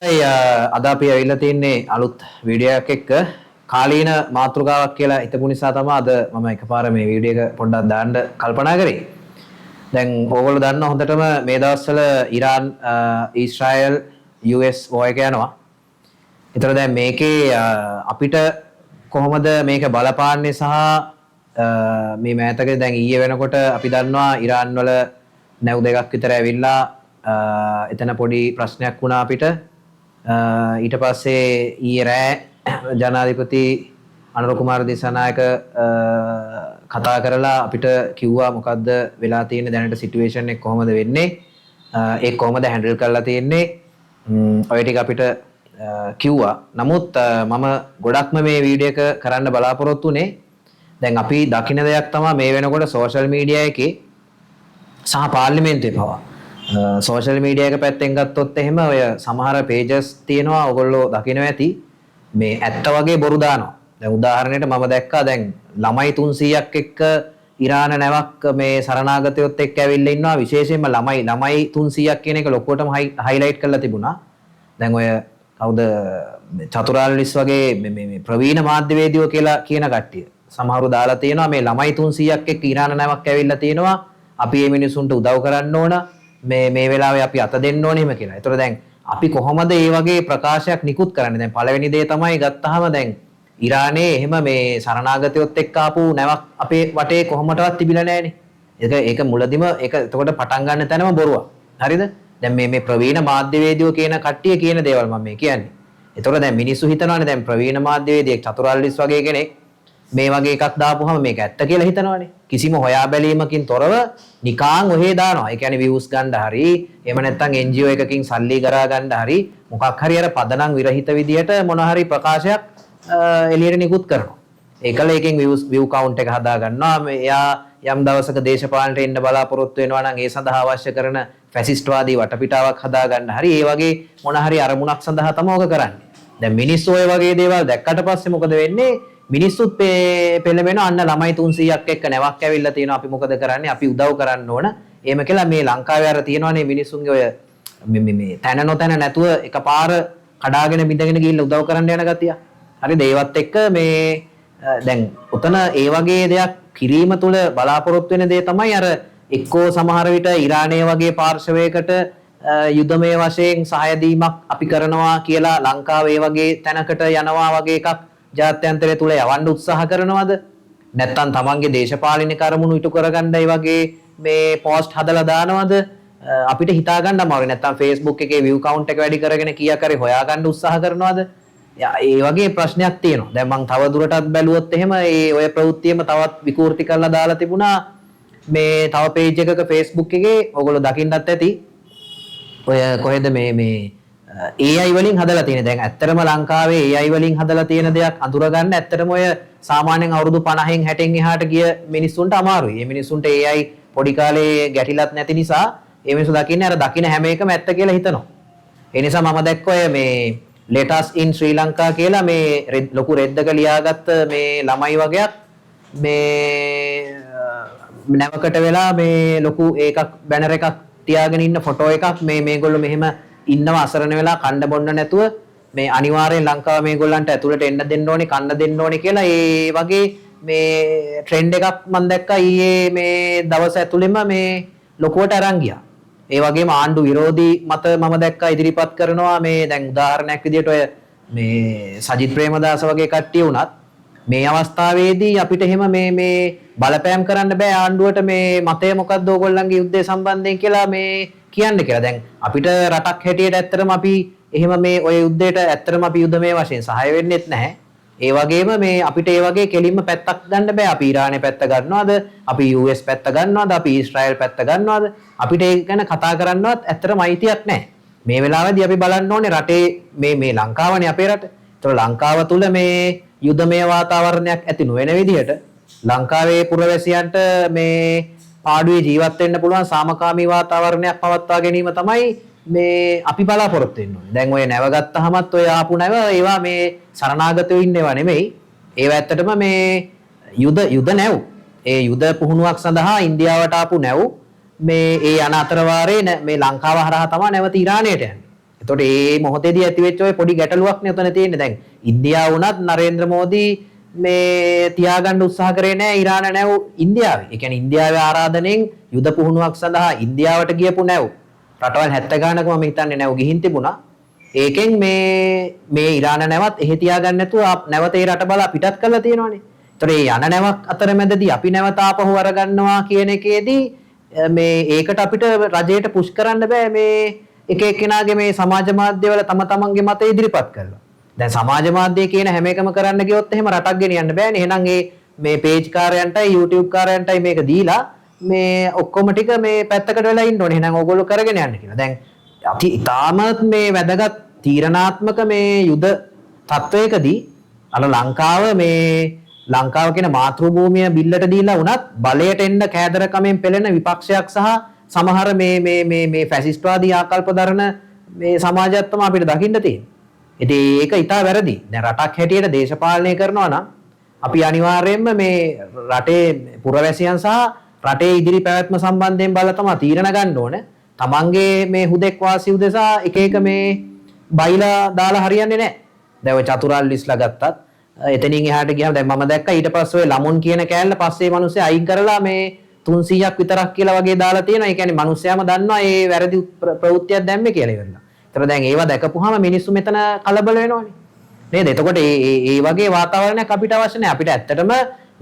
අද අපි ඇවිල්ලා තින්නේ අලුත් වීඩියෝ එකක් එක්ක කාලීන මාතෘකාවක් කියලා හිතපු නිසා තමයි අද මම එකපාර මේ වීඩියෝ එක පොඩ්ඩක් දාන්න කල්පනා කරේ. දැන් ඕගොල්ලෝ දන්නා හොඳටම මේ දවස්වල ඉරාන් ඊශ්‍රායල් US war එක යනවා. ඒතර දැන් මේකේ අපිට කොහොමද මේක බලපාන්නේ සහ මේ මෑතකදී දැන් ඊයේ වෙනකොට අපි දන්නවා ඉරාන් වල නැව් දෙකක් විතර ඇවිල්ලා එතන පොඩි ප්‍රශ්නයක් වුණා අපිට. ඊට පස්සේ ඊයේ රෑ ජනාධිපති අනුර කුමාර දිසානායක කතා කරලා අපිට කිව්වා මොකද්ද වෙලා තියෙන්නේ දැනට සිටුේෂන් එක කොහොමද වෙන්නේ ඒක කොහොමද හැන්ඩල් කරලා තියෙන්නේ ඔය ටික අපිට කිව්වා. නමුත් මම ගොඩක්ම මේ වීඩියෝ එක කරන්න බලාපොරොත්තු වෙන්නේ දැන් අපි දකින දෙයක් තමයි මේ වෙනකොට සෝෂල් මීඩියා එකේ සහ පාර්ලිමේන්තුවේ පවා සෝෂල් මීඩියා එක පැත්තෙන් ගත්තොත් එහෙම ඔය සමහර පේජස් තියෙනවා ඔයගොල්ලෝ දකිනවා ඇති මේ ඇත්ත වගේ බොරු දානවා. දැන් උදාහරණයට මම දැක්කා දැන් ළමයි 300ක් එක්ක ඉරාන නැවක් මේ සරණාගතයොත් එක්ක ඇවිල්ලා ඉන්නවා විශේෂයෙන්ම ළමයි 300ක් කියන එක ලොකුවටම හයිලයිට් කරලා තිබුණා. දැන් ඔය කවුද චතුරාර්ය වගේ මේ ප්‍රවීණ මාධ්‍යවේදියෝ කියලා කියන කට්ටිය සමහරව දාලා තියෙනවා මේ ළමයි 300ක් එක්ක ඉරාන නැවක් ඇවිල්ලා තියෙනවා අපි මේ මිනිසුන්ට උදව් කරන්න ඕන මේ වෙලාවේ අපි අත දෙන්න ඕනේ එහෙම කියලා. ඒතර දැන් අපි කොහොමද මේ වගේ ප්‍රකාශයක් නිකුත් කරන්නේ? දැන් පළවෙනි දේ තමයි ගත්තාම දැන් ඉරානයේ එහෙම මේ සරණාගතයොත් එක්ක ආපු නැවක් අපේ වටේ කොහොමදවත් තිබිලා නැහැනේ. ඒක මුලදිම ඒක එතකොට පටන් ගන්න තැනම බොරුවක්. හරිද? දැන් මේ ප්‍රවීණ මාධ්‍යවේදියෝ කියන කට්ටිය කියන දේවල් මම මේ කියන්නේ. ඒතකොට දැන් මිනිස්සු හිතනවානේ දැන් ප්‍රවීණ මාධ්‍යවේදියෙක් චතුරාර්යලිස් වගේ කෙනෙක් මේ වගේ එකක් දාපුවම මේක ඇත්ත කියලා හිතනවානේ. කිසිම හොයා බැලීමකින් තොරව නිකාන් ඔහේ දානවා. ඒ කියන්නේ views ගන්න හරි එහෙම නැත්නම් NGO එකකින් සල්ලි ගරා ගන්න හරි මොකක් හරි අර පදනම් විරහිත විදියට මොන හරි ප්‍රකාශයක් එළියට නිකුත් කරනවා. ඒකල එකෙන් view count එක හදා ගන්නවා. එයා යම් දවසක දේශපාලනට එන්න බලාපොරොත්තු වෙනවා නම් ඒ සඳහා අවශ්‍ය කරන ෆැසිස්ට් වාදී වටපිටාවක් හදා ගන්න හරි ඒ වගේ මොන හරි අරමුණක් සඳහා තමයි ඔක කරන්නේ. දැන් මිනිස්සු ඔය වගේ දේවල් දැක්කට පස්සේ මොකද වෙන්නේ? මිනිස්සුත් පෙළඹෙන අන්න ළමයි 300ක් එක්ක නැවක් ඇවිල්ලා තියෙනවා අපි මොකද කරන්නේ අපි උදව් කරන්න ඕන එහෙම කියලා මේ ලංකාවේ අර තියෙනවානේ මිනිස්සුන්ගේ ඔය මේ තැන නොතැන නැතුව එකපාර කඩාගෙන බිඳගෙන ගිහිල්ලා උදව් කරන්න යන ගතිය. හරිද? ඒවත් එක්ක මේ දැන් උතන ඒ වගේ දෙයක් කිරීම තුළ බලාපොරොත්තු වෙන දේ තමයි අර එක්කෝ සමහර විට ඉරානයේ වගේ පාර්ශවයකට යුදමය වශයෙන් සහාය දීමක් අපි කරනවා කියලා ලංකාවේ වගේ තැනකට යනවා වගේ එකක් ජාත්‍යන්තරය තුල යවන්න උත්සාහ කරනවද? නැත්නම් තමන්ගේ දේශපාලනික කර්මුණු ඉටු කරගන්නයි වගේ මේ පෝස්ට් හදලා දානවද? අපිට හිතා ගන්න අමාරුයි. නැත්නම් Facebook එකේ view count එක වැඩි කරගෙන කීයක් හරි හොයාගන්න උත්සාහ කරනවද? ඒ වගේ ප්‍රශ්නයක් තියෙනවා. දැන් මම තව දුරටත් බැලුවොත් එහෙම ඔය ප්‍රවෘත්තියම තවත් විකෘති කරලා දාලා තිබුණා. මේ තව page එකක Facebook එකේ ඔයගොල්ලෝ දකින්නත් ඇති. ඔය කොහෙද මේ AI වලින් හදලා තියෙන. දැන් ඇත්තටම ලංකාවේ AI වලින් හදලා තියෙන දෙයක් අඳුර ගන්න ඇත්තටම ඔය සාමාන්‍යයෙන් අවුරුදු 50න් 60න් එහාට ගිය මිනිස්සුන්ට අමාරුයි. මේ මිනිස්සුන්ට AI පොඩි කාලේ ගැටිලත් නැති නිසා මේ මිනිස්සු දකින්නේ අර දකින්න හැම එකම ඇත්ත කියලා හිතනවා. ඒ නිසා මම දැක්ක ඔය මේ let us in Sri Lanka කියලා මේ ලොකු රෙද්දක ලියාගත්ත මේ ළමයි වගේක් මේ නැවකට වෙලා මේ ලොකු ඒකක් බැනර් එකක් තියාගෙන ඉන්න ෆොටෝ එකක් මේගොල්ලෝ මෙහෙම ඉන්නවා අසරණ වෙලා කණ්ඩ බොන්න නැතුව මේ අනිවාර්යෙන් ලංකාව මේගොල්ලන්ට ඇතුළට එන්න දෙන්න ඕනේ කන්න දෙන්න ඕනේ කියලා ඒ වගේ මේ ට්‍රෙන්ඩ් එකක් මම දැක්කා ඊයේ මේ දවස් ඇතුළෙම මේ ලොකුවට අරන් ගියා. ඒ වගේම ආණ්ඩු විරෝධී මත මම දැක්කා ඉදිරිපත් කරනවා මේ දැන් උදාහරණයක් විදිහට ඔය මේ සජිත් ප්‍රේමදාස වගේ කට්ටිය වුණත් මේ අවස්ථාවේදී අපිට එහෙම මේ බලපෑම් කරන්න බෑ ආණ්ඩුවට මේ මතය මොකක්ද ඕගොල්ලන්ගේ යුද්ධය සම්බන්ධයෙන් කියලා මේ කියන්න කියලා. දැන් අපිට රටක් හැටියට ඇත්තටම අපි එහෙම මේ ඔය යුද්ධයට ඇත්තටම අපි යුද්ධමය වශයෙන් සහාය වෙන්නෙත් නැහැ. ඒ වගේම මේ අපිට ඒ වගේ කෙලින්ම පැත්තක් ගන්න බෑ. අපි ඉරානයේ පැත්ත ගන්නවද? අපි US පැත්ත ගන්නවද? අපි ඊශ්‍රායල් පැත්ත ගන්නවද? අපිට ඒක ගැන කතා කරන්නවත් ඇත්තටම අයිතියක් නැහැ. මේ වෙලාවේදී අපි බලන්න ඕනේ රටේ මේ ලංකාවනේ අපේ රට. ඒතකොට ලංකාව තුල මේ යුද්ධමය වාතාවරණයක් ඇති නොවන විදිහට ලංකාවේ පුරවැසියන්ට මේ පාඩුවේ ජීවත් වෙන්න පුළුවන් සාමකාමී වාතාවරණයක් පවත්වා ගැනීම තමයි මේ අපි බලාපොරොත්තු වෙන්න ඕනේ. දැන් ඔය නැව ගත්තහමත් ඔය ආපු නැව ඒවා මේ සරණාගතයෝ ඉන්නේවා නෙමෙයි. ඒවා ඇත්තටම මේ යුද නැව්. ඒ යුද පුහුණුවක් සඳහා ඉන්දියාවට ආපු නැව් මේ ඒ යන අතර වාරේ මේ ලංකාව හරහා තමයි නැවත ඉරානයට යන්නේ. එතකොට මේ මොහොතේදී ඇති වෙච්ච ඔය පොඩි ගැටලුවක් නේ උතන තියෙන්නේ. දැන් ඉන්දියාව වුණත් නරේන්ද්‍ර මෝදී මේ තියාගන්න උත්සාහ කරේ නැහැ ඉරාන නැව් ඉන්දියාවේ. ඒ කියන්නේ ඉන්දියාවේ ආරාධනෙන් යුද පුහුණුවක් සඳහා ඉන්දියාවට ගියපු නැව් රටවල් 70 ගානක මම හිතන්නේ නැව් ගිහින් තිබුණා. ඒකෙන් මේ ඉරාන නැවත් එහෙ තියාගන්න නැතුව නැවත ඒ රට බලා පිටත් කරලා තියෙනවානේ. ඒතර මේ යන නැවක් අතරමැදදී අපි නැවත ආපහු අරගන්නවා කියන එකේදී මේ ඒකට අපිට රජයට පුෂ් කරන්න බෑ මේ එක එක්කෙනාගේ මේ සමාජ මාධ්‍යවල තම තමන්ගේ මත ඉදිරිපත් කරලා. දැන් සමාජ මාධ්‍ය කියන හැම එකම කරන්න ගියොත් එහෙම රටක් ගෙනියන්න බෑනේ. එහෙනම් මේ පේජ් කාර්යයන්ටයි YouTube කාර්යයන්ටයි මේක දීලා මේ ඔක්කොම ටික මේ පැත්තකට වෙලා ඉන්න ඕනේ. එහෙනම් ඕගොල්ලෝ කරගෙන යන්න කියලා. දැන් ඉතාමත් මේ වැදගත් තීරණාත්මක මේ යුද තත්වයකදී අර ලංකාව කියන මාතෘ භූමිය බිල්ලට දීලා වුණත් බලයට එන්න කෑදරකමෙන් පෙළෙන විපක්ෂයක් සහ සමහර මේ ෆැසිස්ට්වාදී ආකල්ප දරන මේ සමාජයත් තමයි අපිට දකින්න තියෙන්නේ. ඉතින් ඒක ඉතා වැරදි. දැන් රටක් හැටියට දේශපාලනය කරනවා නම් අපි අනිවාර්යයෙන්ම මේ රටේ පුරවැසියන් සහ රටේ ඉදිරි පැවැත්ම සම්බන්ධයෙන් බලලා තමයි තීරණ ගන්න ඕනේ. තමන්ගේ මේ හුදෙක් වාසී උදෙසා එක එක මේ බයිලා දාලා හරියන්නේ නැහැ. දැන් ඔය චතුරාර්ය ලිස්ලා ගත්තත් එතනින් එහාට ගියාම දැන් මම දැක්කා ඊට පස්සේ ඔය ළමුන් කියන කෑල්ල පස්සේ මිනිස්සු අයින් කරලා මේ 300ක් විතරක් කියලා වගේ දාලා තියෙනවා. ඒ කියන්නේ මිනිස්සයාම දන්නවා මේ වැරදි ප්‍රවෘත්තියක් දැම්මේ කියලා ඉවරලා. ඒතර දැන් ඒවා දැකපුවාම මිනිස්සු මෙතන කලබල වෙනවනේ. නේද? එතකොට මේ වගේ වාතාවරණයක් අපිට අවශ්‍ය නැහැ. අපිට ඇත්තටම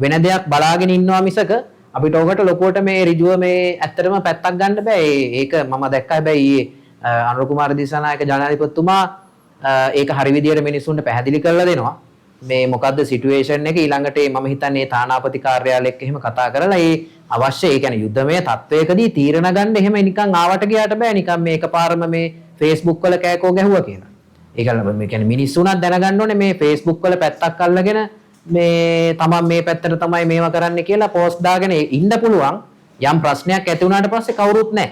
වෙන දෙයක් බලාගෙන ඉන්නවා මිසක අපිට ඔකට ලොකුවට මේ ඍජුව මේ ඇත්තටම පැත්තක් ගන්න බෑ. ඒක මම දැක්කා. හැබැයි ඊයේ අනුර කුමාර දිසානායක ජනාධිපතිතුමා ඒක හරි විදියට මිනිස්සුන්ට පැහැදිලි කරලා දෙනවා. මේ මොකද්ද සිටුේෂන් එක ඊළඟට මම හිතන්නේ තානාපති කාර්යාලයක් එහෙම කතා කරලා ඒ අවශ්‍ය ඒ කියන්නේ යුද්ධමය තත්වයකදී තීරණ ගන්න එහෙම නිකන් ආවට ගියාට බෑ නිකන් මේ එකපාරම මේ Facebook වල කෑකෝ ගැහුවා කියලා. ඒක මේ කියන්නේ මිනිස්සුන්වත් දැනගන්න ඕනේ මේ Facebook වල පැත්තක් අල්ලගෙන මේ තමන් මේ පැත්තට තමයි මේවා කරන්න කියලා පෝස්ට් දාගෙන ඉන්න පුළුවන්. යම් ප්‍රශ්නයක් ඇති වුණාට පස්සේ කවුරුත් නැහැ.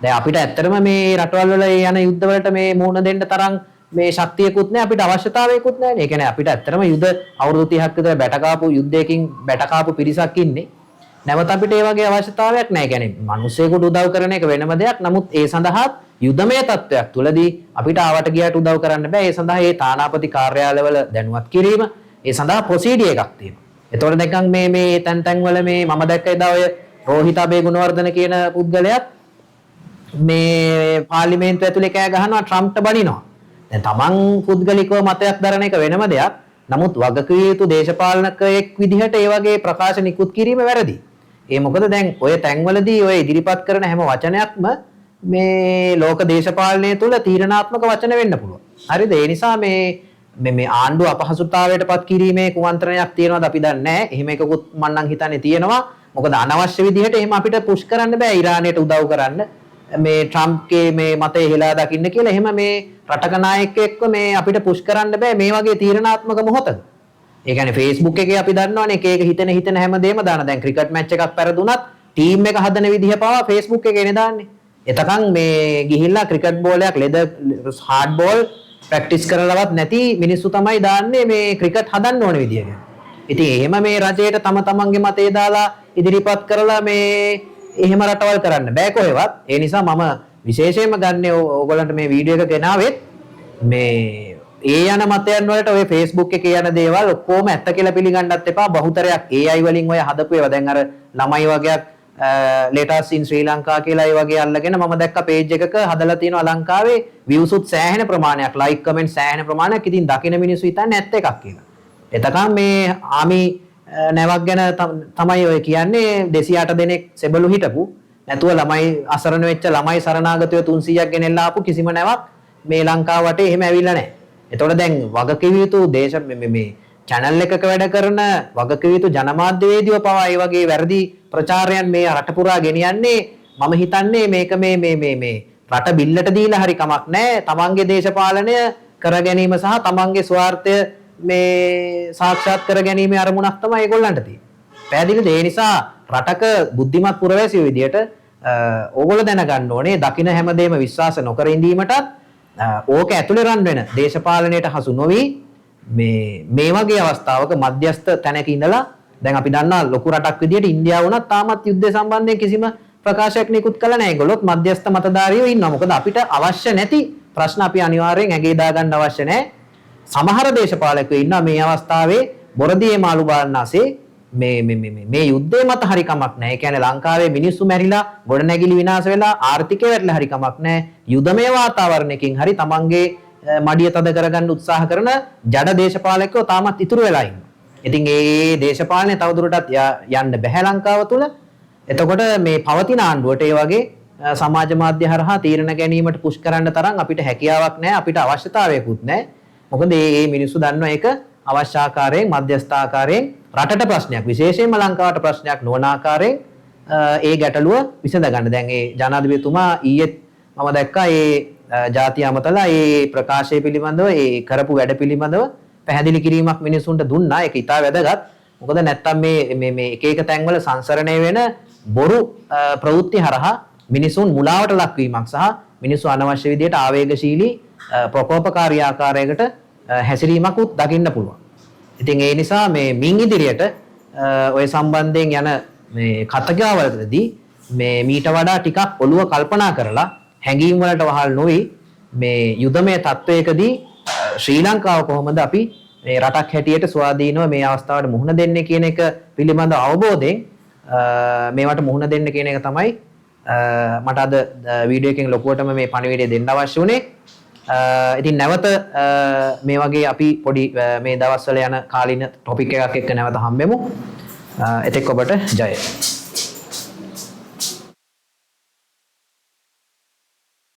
දැන් අපිට ඇත්තටම මේ රටවල් වල යන යුද්ධ වලට මේ මුහුණ දෙන්න තරම් මේ ශක්තියකුත් නැහැ අපිට අවශ්‍යතාවයකුත් නැහැ. ඒ කියන්නේ අපිට ඇත්තටම යුද්ධ අවුරුදු 30ක් විතර බැටකාපු යුද්ධයකින් බැටකාපු පිරිසක් ඉන්නේ. නැවත අපිට ඒ වගේ අවශ්‍යතාවයක් නැහැ. ඒ කියන්නේ මිනිස්සෙකුට උදව් කරන එක වෙනම දෙයක්. නමුත් ඒ සඳහා යුද්ධමය තත්වයක් තුලදී අපිට ආවට ගියට උදව් කරන්න බෑ. ඒ සඳහා මේ තානාපති කාර්යාලවල දැනුවත් කිරීම ඒ සඳහා ප්‍රොසීඩියර් එකක් තියෙනවා. ඒතකොට දැන් මේ තැන් වල මේ මම දැක්ක එදා ඔය රෝහිත අබේගුණවර්ධන කියන පුද්ගලයාත් මේ පාර්ලිමේන්තුව ඇතුලේ කෑ ගහනවා ට්‍රම්ප්ට බනිනවා. දැන් තමන් පුද්ගලිකව මතයක් දරන එක වෙනම දෙයක්. නමුත් වගකිය යුතු දේශපාලනකයෙක් විදිහට ඒ වගේ ප්‍රකාශ නිකුත් කිරීම වැරදි. ඒ මොකද දැන් ඔය තැන්වලදී ඔය ඉදිරිපත් කරන හැම වචනයක්ම මේ ලෝක දේශපාලනය තුල තීරණාත්මක වචන වෙන්න පුළුවන්. හරිද? ඒ නිසා මේ ආණ්ඩුව අපහසුතාවයටපත් කිරීමේ කුමන්ත්‍රණයක් තියෙනවද අපි දන්නේ නැහැ. එහෙම එකකුත් මම නම් හිතන්නේ තියෙනවා. මොකද අනවශ්‍ය විදිහට එහෙම අපිට පුෂ් කරන්න බෑ ඉරානයට උදව් කරන්න. මේ ට්‍රම්ප්ගේ මේ මතය හෙලා දකින්න කියලා එහෙම මේ රටක නායකයෙක්ව මේ අපිට පුෂ් කරන්න බෑ මේ වගේ තීරණාත්මක මොහොතක. ඒ කියන්නේ Facebook එකේ අපි දන්නවනේ එක එක හිතෙන හැමදේම දාන. දැන් ක්‍රිකට් මැච් එකක් පෙරදුනත් ටීම් එක හදන විදිහ පවා Facebook එකේනේ දාන්නේ. එතකන් මේ ගිහිල්ලා ක්‍රිකට් බෝලයක් හાર્ඩ් බෝල් ප්‍රැක්ටිස් කරලවත් නැති මිනිස්සු තමයි දාන්නේ මේ ක්‍රිකට් හදන්න ඕන විදිය ගැන. ඉතින් එහෙම මේ රජයට තමන්ගේ මතය දාලා ඉදිරිපත් කරලා මේ එහෙම රටවල් කරන්න බෑ කොහෙවත්. ඒ නිසා මම විශේෂයෙන්ම ගන්නේ ඕගොල්ලන්ට මේ වීඩියෝ එක ගෙනාවෙත් මේ යන මතයන් වලට ඔය Facebook එකේ යන දේවල් ඔක්කොම ඇත්ත කියලා පිළිගන්නත් එපා. බහුතරයක් AI වලින් ඔය හදපු ඒවා දැන් අර ළමයි වගේක් latest in ශ්‍රී ලංකා කියලා ඒ වගේ අල්ලගෙන මම දැක්ක page එකක හදලා තියෙනවා ලංකාවේ views උත් සෑහෙන ප්‍රමාණයක් like comment සෑහෙන ප්‍රමාණයක්. ඉතින් දකින මිනිස්සු හිතන්නේ ඇත්ත එකක් කියලා. එතකන් මේ ආමි නැවක් ගැන තමයි ඔය කියන්නේ 208 දෙනෙක් සෙබළු හිටපු නැතුව ළමයි අසරණ වෙච්ච ළමයි සරණාගතයෝ 300ක් ගෙනෙල්ලා ආපු කිසිම නැවක් මේ ලංකාව වටේ එහෙම ඇවිල්ලා නැහැ. එතකොට දැන් වගකිව යුතු මේ channel එකක වැඩ කරන වගකිව යුතු ජනමාධ්‍යවේදීව පවා මේ වගේ වැරදි ප්‍රචාරයන් මේ රට පුරා ගෙනියන්නේ මම හිතන්නේ මේක මේ රට බිල්ලට දීලා හරි කමක් නැහැ. තමන්ගේ දේශපාලනය කර ගැනීම සහ තමන්ගේ ස්වාර්ථය මේ සාක්ෂාත් කර ගැනීමේ අරමුණක් තමයි ඒගොල්ලන්ට තියෙන්නේ. පැහැදිලිද? ඒ නිසා රටක බුද්ධිමත් පුරවැසියෝ විදියට ඕගොල්ලෝ දැනගන්න ඕනේ දකින්න හැමදේම විශ්වාස නොකර ඉඳීමටත් ඕක ඇතුලේ රන් වෙන දේශපාලනයට හසු නොවි මේ වගේ අවස්ථාවක මධ්‍යස්ථ තැනක ඉඳලා දැන් අපි දන්නා ලොකු රටක් විදියට ඉන්දියාව වුණත් තාමත් යුද්ධය සම්බන්ධයෙන් කිසිම ප්‍රකාශයක් නිකුත් කළා නැහැ. ඒගොල්ලොත් මධ්‍යස්ථ මතධාරීව ඉන්නවා. මොකද අපිට අවශ්‍ය නැති ප්‍රශ්න අපි අනිවාර්යෙන් ඇගේ දා ගන්න අවශ්‍ය නැහැ. සමහර දේශපාලකයෝ ඉන්නවා මේ අවස්ථාවේ බොරදියේ මාළු බාන්නාසේ මේ යුද්ධය මත හරි කමක් නැහැ. ඒ කියන්නේ ලංකාවේ මිනිස්සු මැරිලා ගොඩනැගිලි විනාශ වෙලා ආර්ථිකය වැටලා හරි කමක් නැහැ. යුදමය වාතාවරණයකින් හරි තමන්ගේ මඩිය තද කරගන්න උත්සාහ කරන ජඩ දේශපාලකයෝ තාමත් ඉතුරු වෙලා ඉන්නවා. ඉතින් මේ දේශපාලනය තවදුරටත් යන්න බැහැ ලංකාව තුල. එතකොට මේ පවතින ආණ්ඩුවට ඒ වගේ සමාජ මාධ්‍ය හරහා තීරණ ගැනීමට පුෂ් කරන්න තරම් අපිට හැකියාවක් නැහැ, අපිට අවශ්‍යතාවයකුත් නැහැ. මොකද මේ මිනිස්සු දන්නවා ඒක අවශ්‍ය ආකාරයෙන් මධ්‍යස්ථ ආකාරයෙන් රටට ප්‍රශ්නයක්, විශේෂයෙන්ම ලංකාවට ප්‍රශ්නයක් නොවන ආකාරයෙන් ඒ ගැටලුව විසඳ ගන්න. දැන් ඒ ජනාධිපතිතුමා ඊයේ මම දැක්කා ඒ ජාතිය අමතලා ඒ ප්‍රකාශය පිළිබඳව ඒ කරපු වැඩ පිළිබඳව පැහැදිලි කිරීමක් මිනිසුන්ට දුන්නා. ඒක ඉතා වැදගත්. මොකද නැත්තම් මේ එක එක තැන්වල සංසරණය වෙන බොරු ප්‍රවෘත්ති හරහා මිනිසුන් මුලාවට ලක්වීමක් සහ මිනිස්සු අනවශ්‍ය විදියට ආවේගශීලී ප්‍රකෝපකාරී ආකාරයකට හැසිරීමක් උත් දකින්න පුළුවන්. ඉතින් ඒ නිසා මේ මින් ඉදිරියට ඔය සම්බන්ධයෙන් යන මේ කතාවවලදී මේ මීට වඩා ටිකක් ඔළුව කල්පනා කරලා හැඟීම් වලට වහල් නොවි මේ යුදමය තත්වයකදී ශ්‍රී ලංකාව කොහොමද අපි මේ රටක් හැටියට ස්වාධීනව මේ අවස්ථාවට මුහුණ දෙන්නේ කියන එක පිළිබඳ අවබෝධයෙන් මේවට මුහුණ දෙන්න කියන එක තමයි මට අද වීඩියෝ එකෙන් ලොකුවටම මේ පණිවිඩය දෙන්න අවශ්‍ය වුණේ. ඉතින් නැවත මේ වගේ අපි පොඩි මේ දවස්වල යන කාලින ටොපික් එකක් එක්ක නැවත හම්බෙමු. එතෙක් ඔබට ජය.